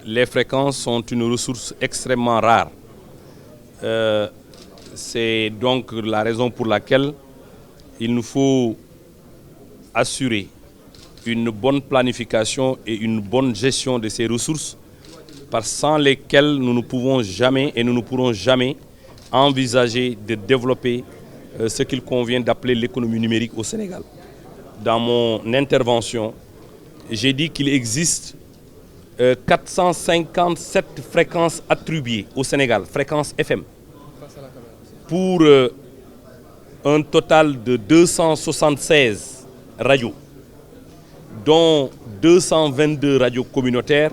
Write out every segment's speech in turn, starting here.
Les fréquences sont une ressource extrêmement rare. C'est donc la raison pour laquelle il nous faut assurer une bonne planification et une bonne gestion de ces ressources, sans lesquelles nous ne pouvons jamais et nous ne pourrons jamais envisager de développer ce qu'il convient d'appeler l'économie numérique au Sénégal. Dans mon intervention, j'ai dit qu'il existe 457 fréquences attribuées au Sénégal, fréquences FM, pour un total de 276 radios, dont 222 radios communautaires,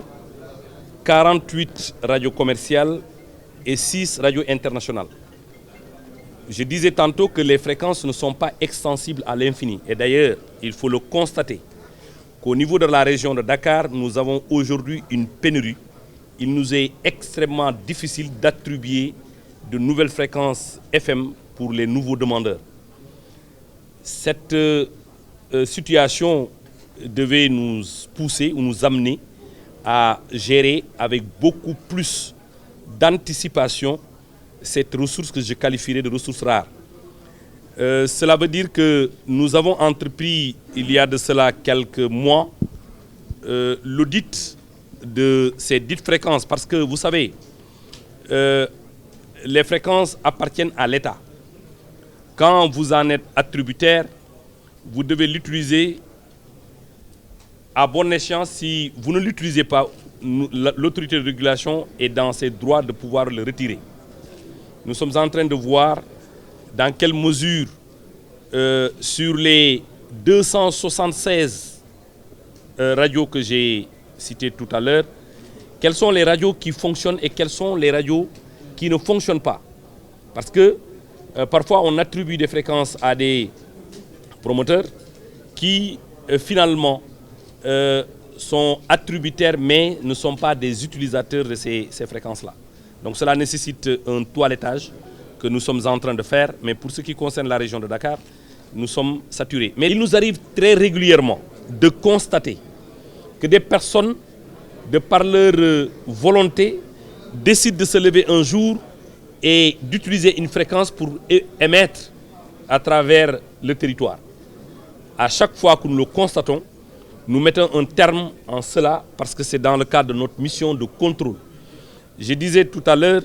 48 radios commerciales et 6 radios internationales. Je disais tantôt que les fréquences ne sont pas extensibles à l'infini. Et d'ailleurs, il faut le constater, qu'au niveau de la région de Dakar, nous avons aujourd'hui une pénurie. Il nous est extrêmement difficile d'attribuer de nouvelles fréquences FM pour les nouveaux demandeurs. Cette situation devait nous pousser ou nous amener à gérer avec beaucoup plus d'anticipation cette ressource que je qualifierais de ressource rare. Cela veut dire que nous avons entrepris, il y a de cela quelques mois, l'audit de ces dites fréquences. Parce que vous savez, les fréquences appartiennent à l'État. Quand vous en êtes attributaire, vous devez l'utiliser à bonne échéance. Si vous ne l'utilisez pas, l'autorité de régulation est dans ses droits de pouvoir le retirer. Nous sommes en train de voir dans quelle mesure, sur les 276 radios que j'ai citées tout à l'heure, quelles sont les radios qui fonctionnent et quelles sont les radios qui ne fonctionnent pas. Parce que parfois on attribue des fréquences à des promoteurs qui finalement sont attributaires mais ne sont pas des utilisateurs de ces fréquences-là. Donc cela nécessite un toilettage que nous sommes en train de faire, mais pour ce qui concerne la région de Dakar, nous sommes saturés. Mais il nous arrive très régulièrement de constater que des personnes, de par leur volonté, décident de se lever un jour et d'utiliser une fréquence pour émettre à travers le territoire. À chaque fois que nous le constatons, nous mettons un terme en cela parce que c'est dans le cadre de notre mission de contrôle. Je disais tout à l'heure,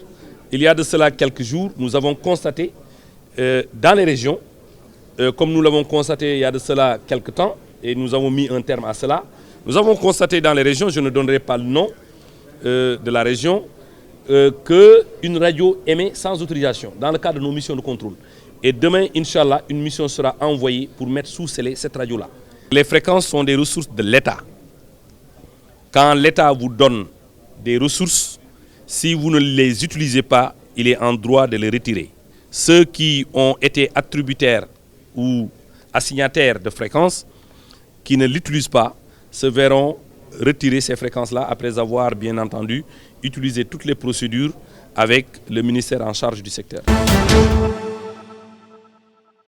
il y a de cela quelques jours, nous avons constaté dans les régions, comme nous l'avons constaté il y a de cela quelques temps, et nous avons mis un terme à cela, nous avons constaté dans les régions, je ne donnerai pas le nom de la région, qu'une radio émet sans autorisation dans le cadre de nos missions de contrôle. Et demain, Inch'Allah, une mission sera envoyée pour mettre sous scellé cette radio-là. Les fréquences sont des ressources de l'État. Quand l'État vous donne des ressources, si vous ne les utilisez pas, il est en droit de les retirer. Ceux qui ont été attributaires ou assignataires de fréquences, qui ne l'utilisent pas, se verront retirer ces fréquences-là après avoir, bien entendu, utilisé toutes les procédures avec le ministère en charge du secteur.